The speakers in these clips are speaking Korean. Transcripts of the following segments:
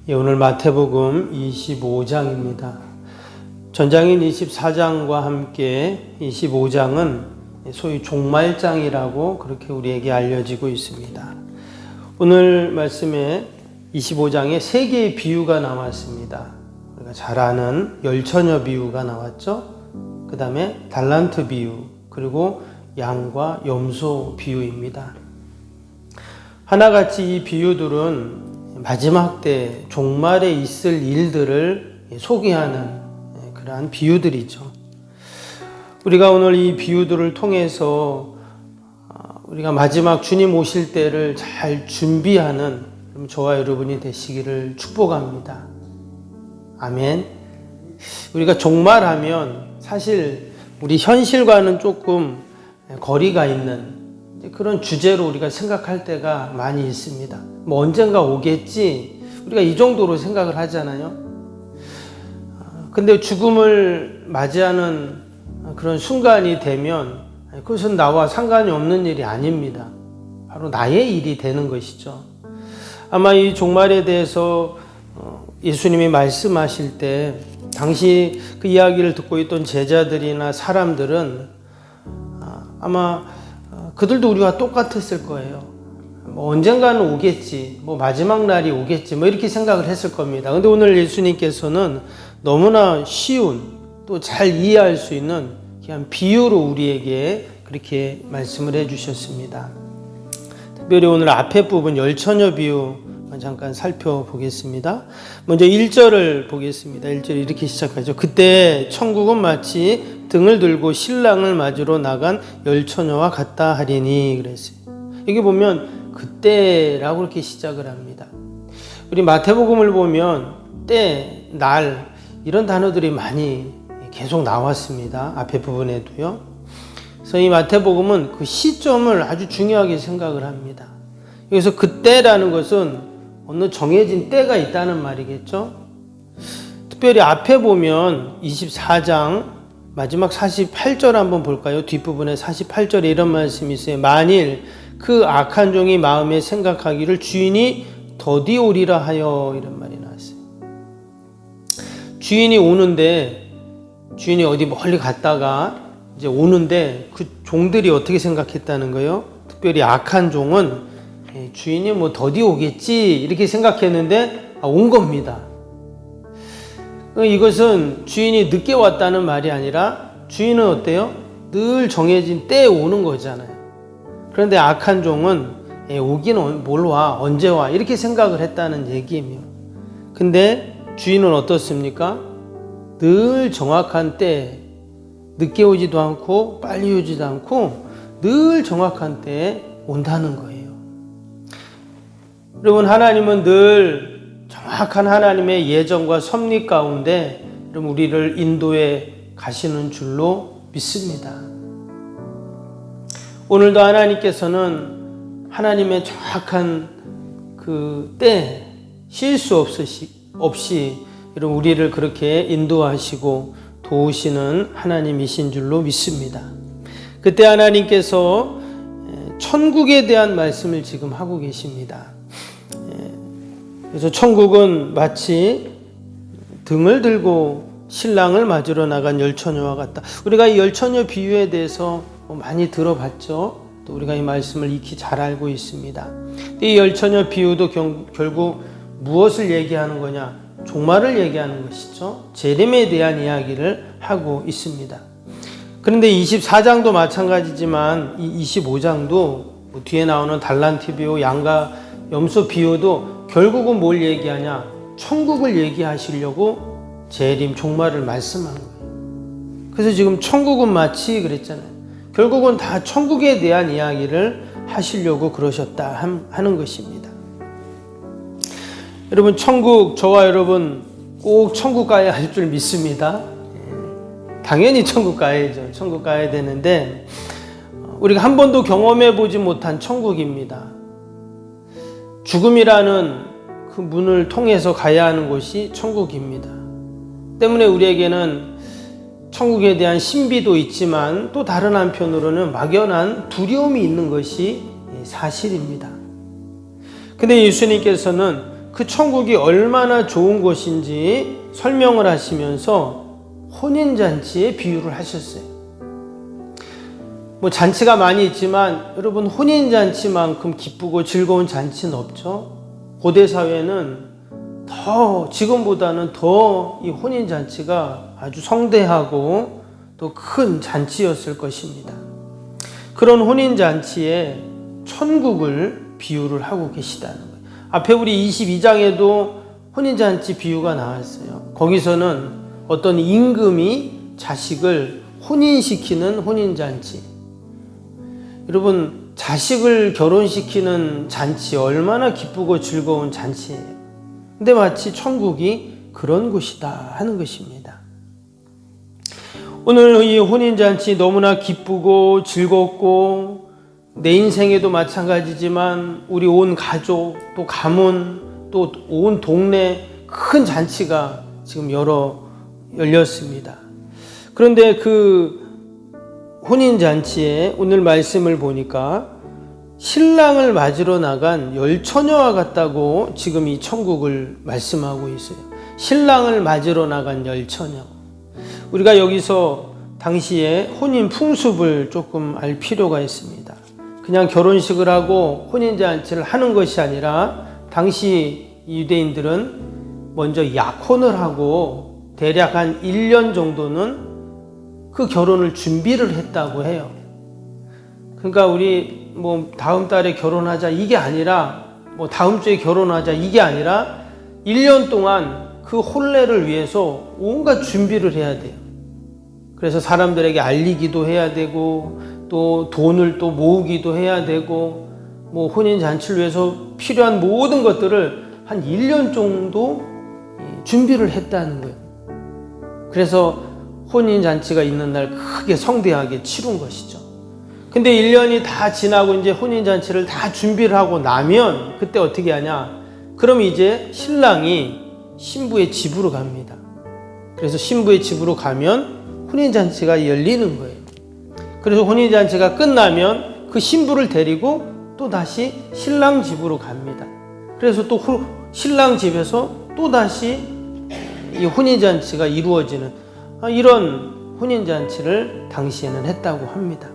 오늘 마태복음 25장입니다. 전장인 24장과 함께 25장은 소위 종말장이라고 그렇게 우리에게 알려지고 있습니다. 오늘 말씀에 25장에 세 개의 비유가 나왔습니다. 우리가 잘 아는 열처녀 비유가 나왔죠. 그 다음에 달란트 비유, 그리고 양과 염소 비유입니다. 하나같이 이 비유들은 마지막 때 종말에 있을 일들을 소개하는 그러한 비유들이죠. 우리가 오늘 이 비유들을 통해서 우리가 마지막 주님 오실 때를 잘 준비하는 저와 여러분이 되시기를 축복합니다. 아멘. 우리가 종말하면 사실 우리 현실과는 조금 거리가 있는 그런 주제로 우리가 생각할 때가 많이 있습니다. 뭐 언젠가 오겠지, 우리가 이 정도로 생각을 하잖아요. 근데 죽음을 맞이하는 그런 순간이 되면 그것은 나와 상관이 없는 일이 아닙니다. 바로 나의 일이 되는 것이죠. 아마 이 종말에 대해서 예수님이 말씀하실 때 당시 그 이야기를 듣고 있던 제자들이나 사람들은 아마 그들도 우리와 똑같았을 거예요. 뭐 언젠가는 오겠지, 뭐 마지막 날이 오겠지, 뭐 이렇게 생각을 했을 겁니다. 근데 오늘 예수님께서는 너무나 쉬운, 또 잘 이해할 수 있는 그냥 비유로 우리에게 그렇게 말씀을 해주셨습니다. 특별히 오늘 앞에 부분 열처녀 비유 잠깐 살펴보겠습니다. 먼저 1절을 보겠습니다. 1절 이렇게 시작하죠. 그때 천국은 마치 등을 들고 신랑을 맞으러 나간 열처녀와 같다 하리니 그랬어요. 여기 보면 그때라고 이렇게 시작을 합니다. 우리 마태복음을 보면 때, 날 이런 단어들이 많이 계속 나왔습니다. 앞에 부분에도요. 그래서 이 마태복음은 그 시점을 아주 중요하게 생각을 합니다. 여기서 그때라는 것은 어느 정해진 때가 있다는 말이겠죠. 특별히 앞에 보면 24장 마지막 48절 한번 볼까요? 뒷부분에 48절에 이런 말씀이 있어요. 만일 그 악한 종이 마음에 생각하기를 주인이 더디 오리라 하여, 이런 말이 나왔어요. 주인이 오는데, 주인이 어디 멀리 갔다가 이제 오는데 그 종들이 어떻게 생각했다는 거예요? 특별히 악한 종은 주인이 뭐 더디 오겠지 이렇게 생각했는데 온 겁니다. 이것은 주인이 늦게 왔다는 말이 아니라 주인은 어때요? 늘 정해진 때에 오는 거잖아요. 그런데 악한 종은 오기는 뭘 와, 언제 와 이렇게 생각을 했다는 얘기예요. 근데 주인은 어떻습니까? 늘 정확한 때, 늦게 오지도 않고 빨리 오지도 않고 늘 정확한 때에 온다는 거예요. 여러분, 하나님은 늘 정확한 하나님의 예정과 섭리 가운데 여러분 우리를 인도해 가시는 줄로 믿습니다. 오늘도 하나님께서는 하나님의 정확한 그 때 실수 없이 여러분 우리를 그렇게 인도하시고 도우시는 하나님이신 줄로 믿습니다. 그때 하나님께서 천국에 대한 말씀을 지금 하고 계십니다. 그래서 천국은 마치 등을 들고 신랑을 맞으러 나간 열처녀와 같다. 우리가 이 열처녀 비유에 대해서 많이 들어봤죠. 또 우리가 이 말씀을 익히 잘 알고 있습니다. 이 열처녀 비유도 결국 무엇을 얘기하는 거냐? 종말을 얘기하는 것이죠. 재림에 대한 이야기를 하고 있습니다. 그런데 24장도 마찬가지지만 이 25장도 뒤에 나오는 달란트 비유, 양과 염소 비유도 결국은 뭘 얘기하냐? 천국을 얘기하시려고 재림, 종말을 말씀한 거예요. 그래서 지금 천국은 마치 그랬잖아요. 결국은 다 천국에 대한 이야기를 하시려고 그러셨다 하는 것입니다. 여러분, 천국, 저와 여러분 꼭 천국 가야 할 줄 믿습니다. 당연히 천국 가야죠. 천국 가야 되는데 우리가 한 번도 경험해 보지 못한 천국입니다. 죽음이라는 그 문을 통해서 가야 하는 곳이 천국입니다. 때문에 우리에게는 천국에 대한 신비도 있지만 또 다른 한편으로는 막연한 두려움이 있는 것이 사실입니다. 근데 예수님께서는 그 천국이 얼마나 좋은 곳인지 설명을 하시면서 혼인잔치의 비유를 하셨어요. 뭐 잔치가 많이 있지만 여러분, 혼인잔치만큼 기쁘고 즐거운 잔치는 없죠. 고대 사회는 더, 지금보다는 더 이 혼인잔치가 아주 성대하고 또 큰 잔치였을 것입니다. 그런 혼인잔치에 천국을 비유를 하고 계시다는 거예요. 앞에 우리 22장에도 혼인잔치 비유가 나왔어요. 거기서는 어떤 임금이 자식을 혼인시키는 혼인잔치. 여러분, 자식을 결혼시키는 잔치 얼마나 기쁘고 즐거운 잔치예요. 근데 마치 천국이 그런 곳이다 하는 것입니다. 오늘 이 혼인잔치 너무나 기쁘고 즐겁고 내 인생에도 마찬가지지만 우리 온 가족, 또 가문, 또 온 동네 큰 잔치가 지금 열렸습니다. 그런데 그 혼인잔치에 오늘 말씀을 보니까 신랑을 맞으러 나간 열 처녀와 같다고 지금 이 천국을 말씀하고 있어요. 신랑을 맞으러 나간 열 처녀. 우리가 여기서 당시에 혼인 풍습을 조금 알 필요가 있습니다. 그냥 결혼식을 하고 혼인잔치를 하는 것이 아니라 당시 유대인들은 먼저 약혼을 하고 대략 한 1년 정도는 그 결혼을 준비를 했다고 해요. 그러니까 우리 뭐 다음 달에 결혼하자 이게 아니라, 뭐 다음 주에 결혼하자 이게 아니라 1년 동안 그 혼례를 위해서 온갖 준비를 해야 돼요. 그래서 사람들에게 알리기도 해야 되고 또 돈을 또 모으기도 해야 되고, 뭐 혼인잔치를 위해서 필요한 모든 것들을 한 1년 정도 준비를 했다는 거예요. 그래서 혼인잔치가 있는 날 크게 성대하게 치룬 것이죠. 근데 1년이 다 지나고 이제 혼인잔치를 다 준비를 하고 나면 그때 어떻게 하냐? 그럼 이제 신랑이 신부의 집으로 갑니다. 그래서 신부의 집으로 가면 혼인잔치가 열리는 거예요. 그래서 혼인잔치가 끝나면 그 신부를 데리고 또 다시 신랑 집으로 갑니다. 그래서 또 신랑 집에서 또 다시 이 혼인잔치가 이루어지는 이런 혼인잔치를 당시에는 했다고 합니다.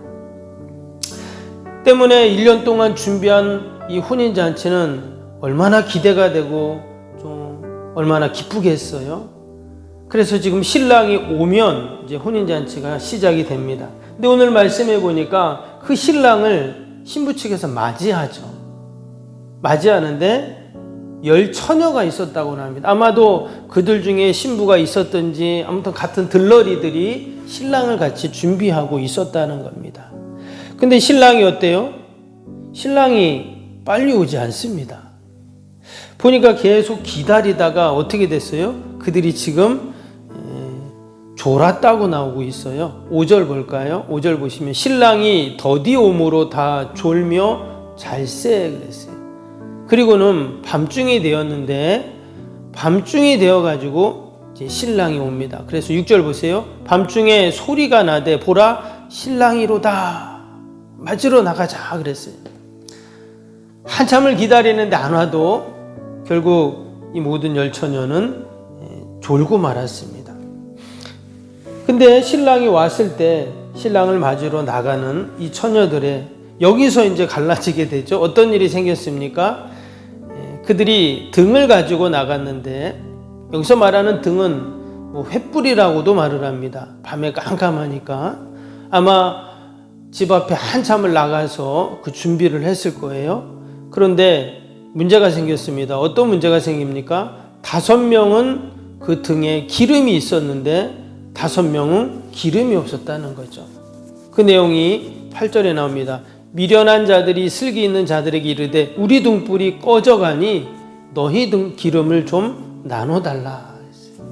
때문에 1년 동안 준비한 이 혼인잔치는 얼마나 기대가 되고 좀 얼마나 기쁘겠어요. 그래서 지금 신랑이 오면 이제 혼인잔치가 시작이 됩니다. 근데 오늘 말씀해 보니까 그 신랑을 신부 측에서 맞이하죠. 맞이하는데 열 처녀가 있었다고 합니다. 아마도 그들 중에 신부가 있었든지 아무튼 같은 들러리들이 신랑을 같이 준비하고 있었다는 겁니다. 근데 신랑이 어때요? 신랑이 빨리 오지 않습니다. 보니까 계속 기다리다가 어떻게 됐어요? 그들이 지금 졸았다고 나오고 있어요. 5절 볼까요? 5절 보시면 신랑이 더디 오므로 다 졸며 잘세 그랬어요. 그리고는 밤중이 되었는데 밤중이 되어가지고 이제 신랑이 옵니다. 그래서 6절 보세요. 밤중에 소리가 나되 보라 신랑이로다 맞으러 나가자 그랬어요. 한참을 기다리는데 안 와도 결국 이 모든 열 처녀는 졸고 말았습니다. 근데 신랑이 왔을 때 신랑을 맞으러 나가는 이 처녀들의 여기서 이제 갈라지게 되죠. 어떤 일이 생겼습니까? 그들이 등을 가지고 나갔는데 여기서 말하는 등은 뭐 횃불이라고도 말을 합니다. 밤에 깜깜하니까 아마 집 앞에 한참을 나가서 그 준비를 했을 거예요. 그런데 문제가 생겼습니다. 어떤 문제가 생깁니까? 5명은 그 등에 기름이 있었는데 5명은 기름이 없었다는 거죠. 그 내용이 8절에 나옵니다. 미련한 자들이 슬기 있는 자들에게 이르되 우리 등불이 꺼져가니 너희 등 기름을 좀 나눠달라 했어요.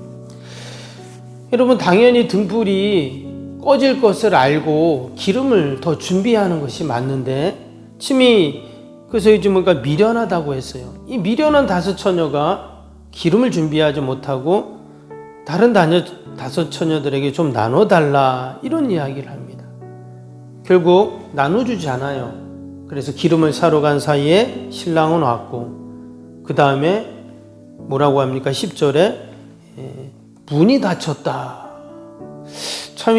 여러분, 당연히 등불이 꺼질 것을 알고 기름을 더 준비하는 것이 맞는데 침이 그래서 요즘 뭔가 미련하다고 했어요. 이 미련한 5 처녀가 기름을 준비하지 못하고 다른 5 처녀들에게 좀 나눠달라 이런 이야기를 합니다. 결국 나눠주지 않아요. 그래서 기름을 사러 간 사이에 신랑은 왔고 그 다음에 뭐라고 합니까? 10절에 문이 닫혔다. 참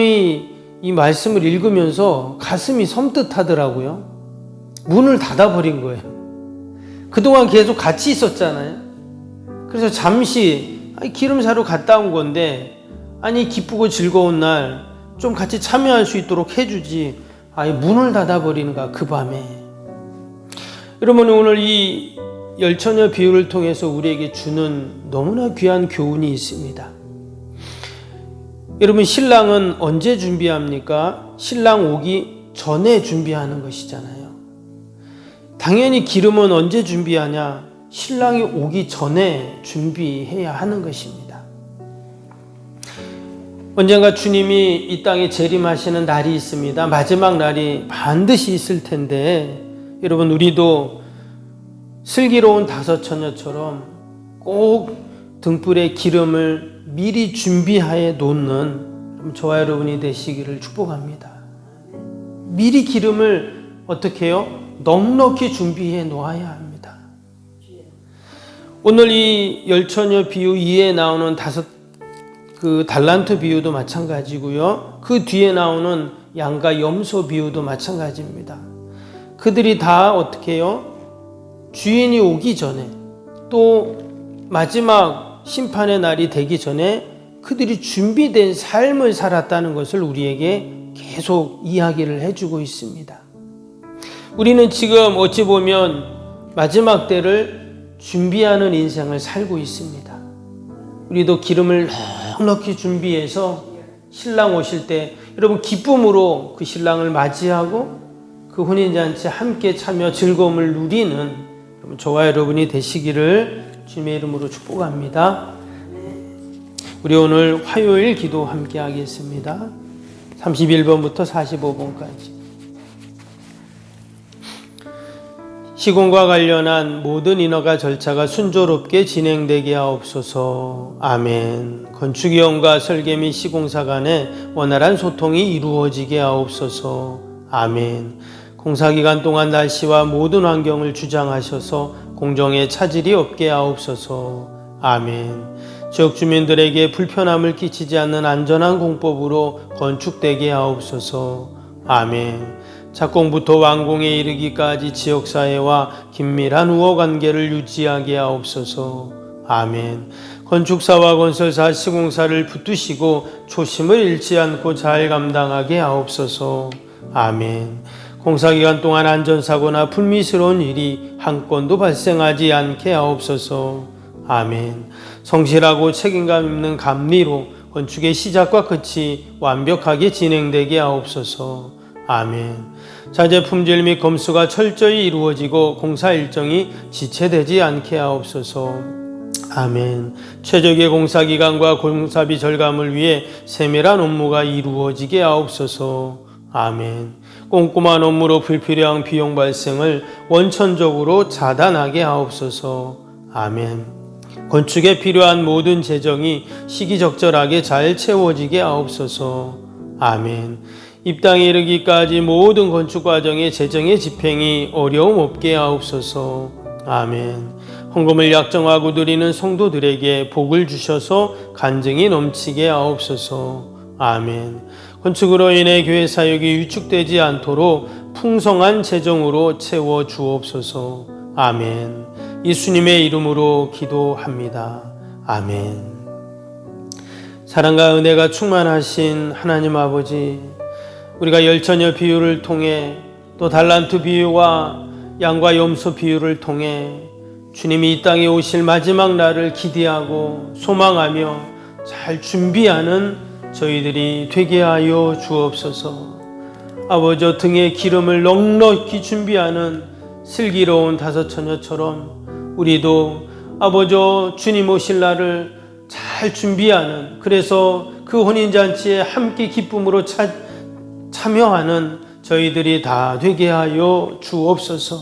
이 말씀을 읽으면서 가슴이 섬뜩하더라고요. 문을 닫아버린 거예요. 그동안 계속 같이 있었잖아요. 그래서 잠시 기름 사러 갔다 온 건데 기쁘고 즐거운 날 좀 같이 참여할 수 있도록 해주지 문을 닫아버리는가 그 밤에. 여러분, 오늘 이 열처녀 비유를 통해서 우리에게 주는 너무나 귀한 교훈이 있습니다. 여러분, 신랑은 언제 준비합니까? 신랑 오기 전에 준비하는 것이잖아요. 당연히 기름은 언제 준비하냐? 신랑이 오기 전에 준비해야 하는 것입니다. 언젠가 주님이 이 땅에 재림하시는 날이 있습니다. 마지막 날이 반드시 있을 텐데, 여러분, 우리도 슬기로운 다섯 처녀처럼 꼭 등불에 기름을 미리 준비하여 놓는 저와 여러분이 되시기를 축복합니다. 미리 기름을 어떻게 해요? 넉넉히 준비해 놓아야 합니다. 오늘 이 열처녀 비유 이에 나오는 그 달란트 비유도 마찬가지고요. 그 뒤에 나오는 양과 염소 비유도 마찬가지입니다. 그들이 다 어떻게 해요? 주인이 오기 전에, 또 마지막 심판의 날이 되기 전에 그들이 준비된 삶을 살았다는 것을 우리에게 계속 이야기를 해주고 있습니다. 우리는 지금 어찌 보면 마지막 때를 준비하는 인생을 살고 있습니다. 우리도 기름을 넉넉히 준비해서 신랑 오실 때 여러분 기쁨으로 그 신랑을 맞이하고 그 혼인잔치에 함께 참여 즐거움을 누리는 저와 여러분이 되시기를 주님의 이름으로 축복합니다. 우리 오늘 화요일 기도 함께 하겠습니다. 31번부터 45번까지. 시공과 관련한 모든 인허가 절차가 순조롭게 진행되게 하옵소서. 아멘. 건축위원과 설계 및 시공사 간의 원활한 소통이 이루어지게 하옵소서. 아멘. 공사기간 동안 날씨와 모든 환경을 주장하셔서 공정에 차질이 없게 하옵소서. 아멘. 지역 주민들에게 불편함을 끼치지 않는 안전한 공법으로 건축되게 하옵소서. 아멘. 착공부터 완공에 이르기까지 지역사회와 긴밀한 우호관계를 유지하게 하옵소서. 아멘. 건축사와 건설사, 시공사를 붙드시고 초심을 잃지 않고 잘 감당하게 하옵소서. 아멘. 공사기간 동안 안전사고나 불미스러운 일이 한 건도 발생하지 않게 하옵소서. 아멘. 성실하고 책임감 있는 감리로 건축의 시작과 끝이 완벽하게 진행되게 하옵소서. 아멘. 자재 품질 및 검수가 철저히 이루어지고 공사 일정이 지체되지 않게 하옵소서. 아멘. 최적의 공사 기간과 공사비 절감을 위해 세밀한 업무가 이루어지게 하옵소서. 아멘. 꼼꼼한 업무로 불필요한 비용 발생을 원천적으로 차단하게 하옵소서. 아멘. 건축에 필요한 모든 재정이 시기적절하게 잘 채워지게 하옵소서. 아멘. 입당에 이르기까지 모든 건축 과정의 재정의 집행이 어려움 없게 하옵소서. 아멘. 헌금을 약정하고 드리는 성도들에게 복을 주셔서 간증이 넘치게 하옵소서. 아멘. 건축으로 인해 교회 사역이 위축되지 않도록 풍성한 재정으로 채워 주옵소서. 아멘. 예수님의 이름으로 기도합니다. 아멘. 사랑과 은혜가 충만하신 하나님 아버지, 우리가 열처녀 비유를 통해 또 달란트 비유와 양과 염소 비유를 통해 주님이 이 땅에 오실 마지막 날을 기대하고 소망하며 잘 준비하는 저희들이 되게 하여 주옵소서. 아버지, 등에 기름을 넉넉히 준비하는 슬기로운 다섯 처녀처럼 우리도 아버지 주님 오실 날을 잘 준비하는, 그래서 그 혼인잔치에 함께 기쁨으로 참여하는 저희들이 다 되게 하여 주옵소서.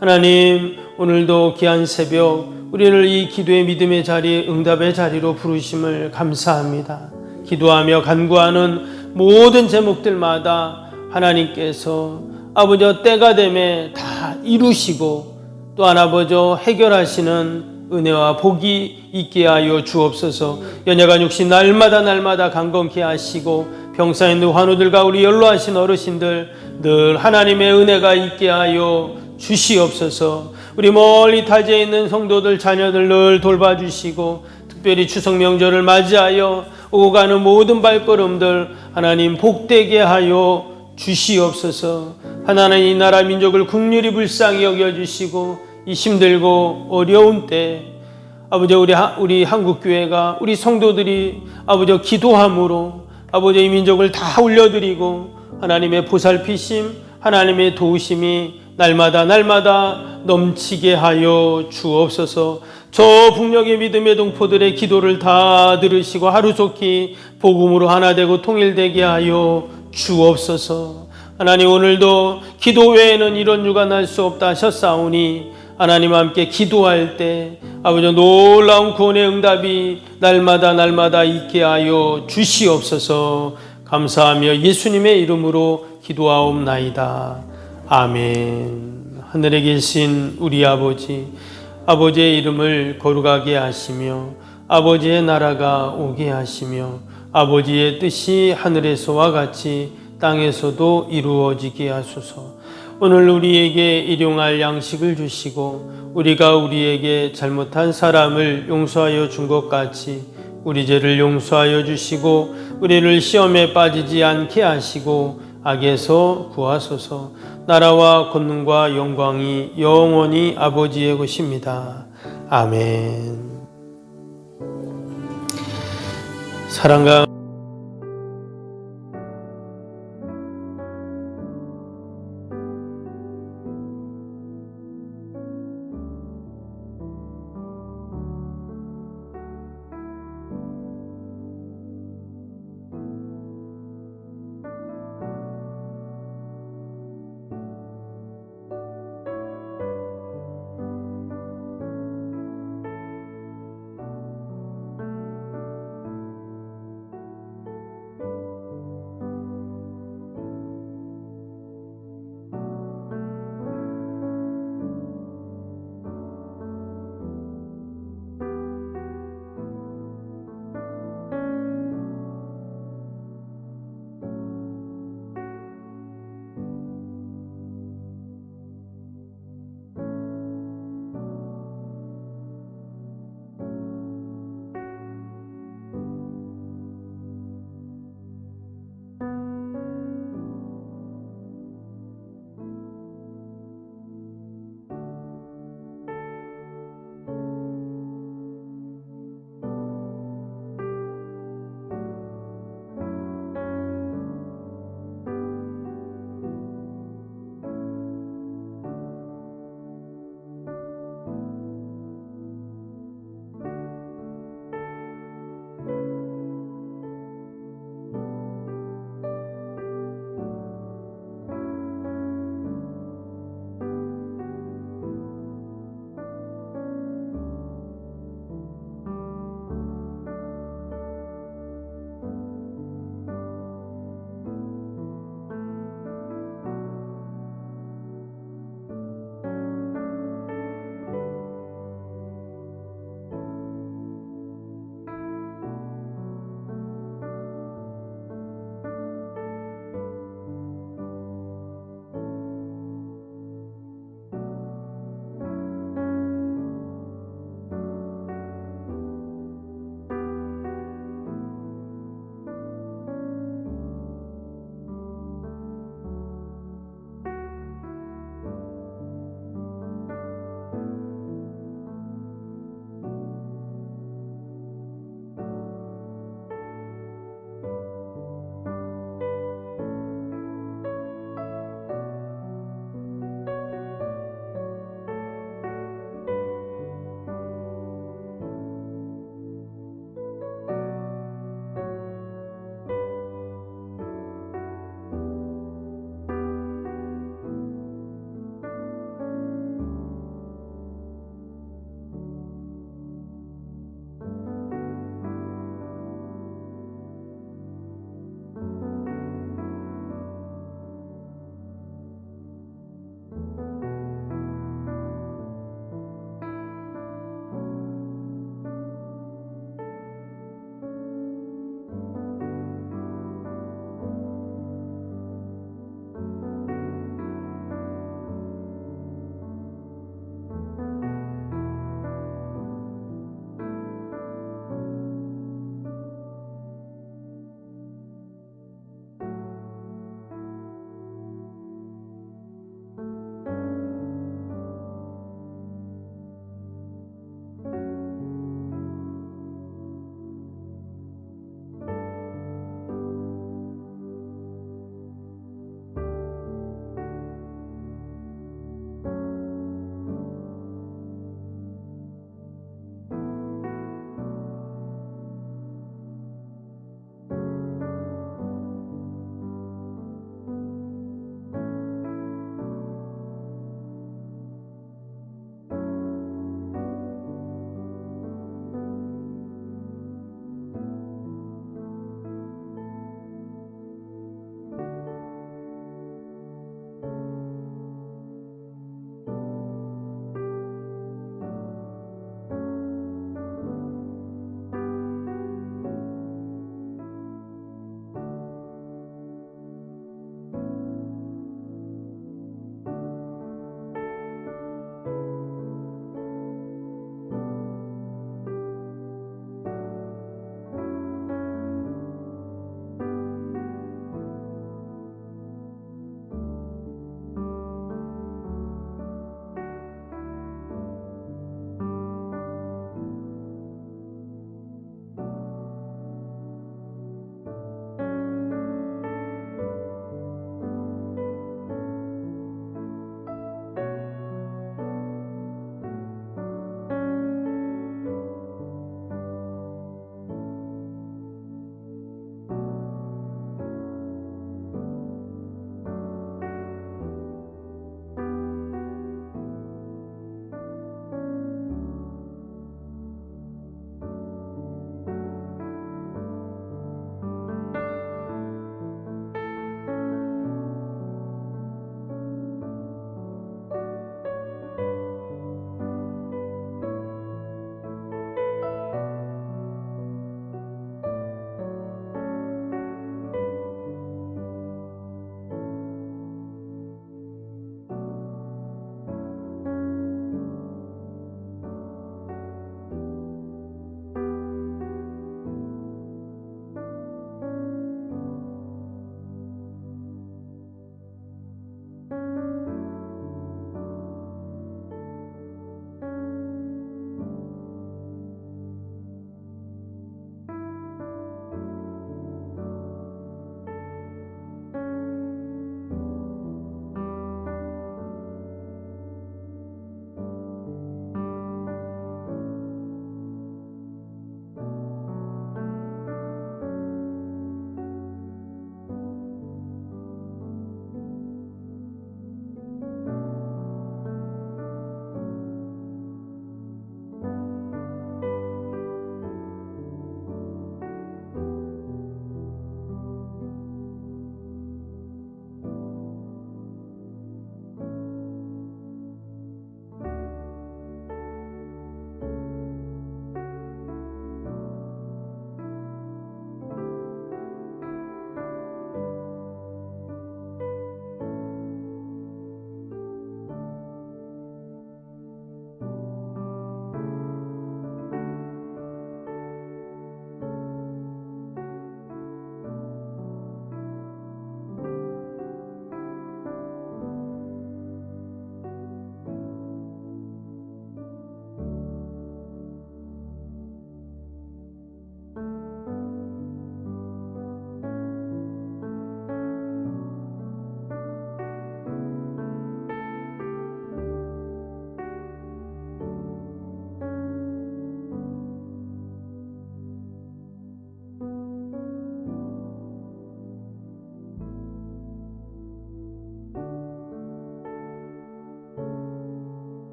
하나님, 오늘도 귀한 새벽 우리를 이 기도의 믿음의 자리, 응답의 자리로 부르심을 감사합니다. 기도하며 간구하는 모든 제목들마다 하나님께서 아버지 때가 되매 다 이루시고 또한 아버지 해결하시는 은혜와 복이 있게 하여 주옵소서. 연약한 육신 날마다 강건케 하시고 병사에 있는 환우들과 우리 연로하신 어르신들 늘 하나님의 은혜가 있게 하여 주시옵소서. 우리 멀리 타지에 있는 성도들 자녀들 늘 돌봐주시고 특별히 추석 명절을 맞이하여 오고 가는 모든 발걸음들 하나님 복되게 하여 주시옵소서. 하나님 이 나라 민족을 긍휼히 불쌍히 여겨주시고 이 힘들고 어려운 때 아버지 우리 한국교회가 우리 성도들이 아버지 기도함으로 아버지 이 민족을 다 올려드리고 하나님의 보살피심 하나님의 도우심이 날마다 넘치게 하여 주옵소서. 저 북녘의 믿음의 동포들의 기도를 다 들으시고 하루속히 복음으로 하나 되고 통일되게 하여 주옵소서. 하나님 오늘도 기도 외에는 이런 유가 날 수 없다 하셨사오니 하나님 함께 기도할 때 아버지 놀라운 구원의 응답이 날마다 있게 하여 주시옵소서. 감사하며 예수님의 이름으로 기도하옵나이다. 아멘. 하늘에 계신 우리 아버지의 이름을 거룩하게 하시며 아버지의 나라가 오게 하시며 아버지의 뜻이 하늘에서와 같이 땅에서도 이루어지게 하소서. 오늘 우리에게 일용할 양식을 주시고 우리가 우리에게 잘못한 사람을 용서하여 준 것 같이 우리 죄를 용서하여 주시고 우리를 시험에 빠지지 않게 하시고 악에서 구하소서. 나라와 권능과 영광이 영원히 아버지의 것입니다. 아멘. 사랑과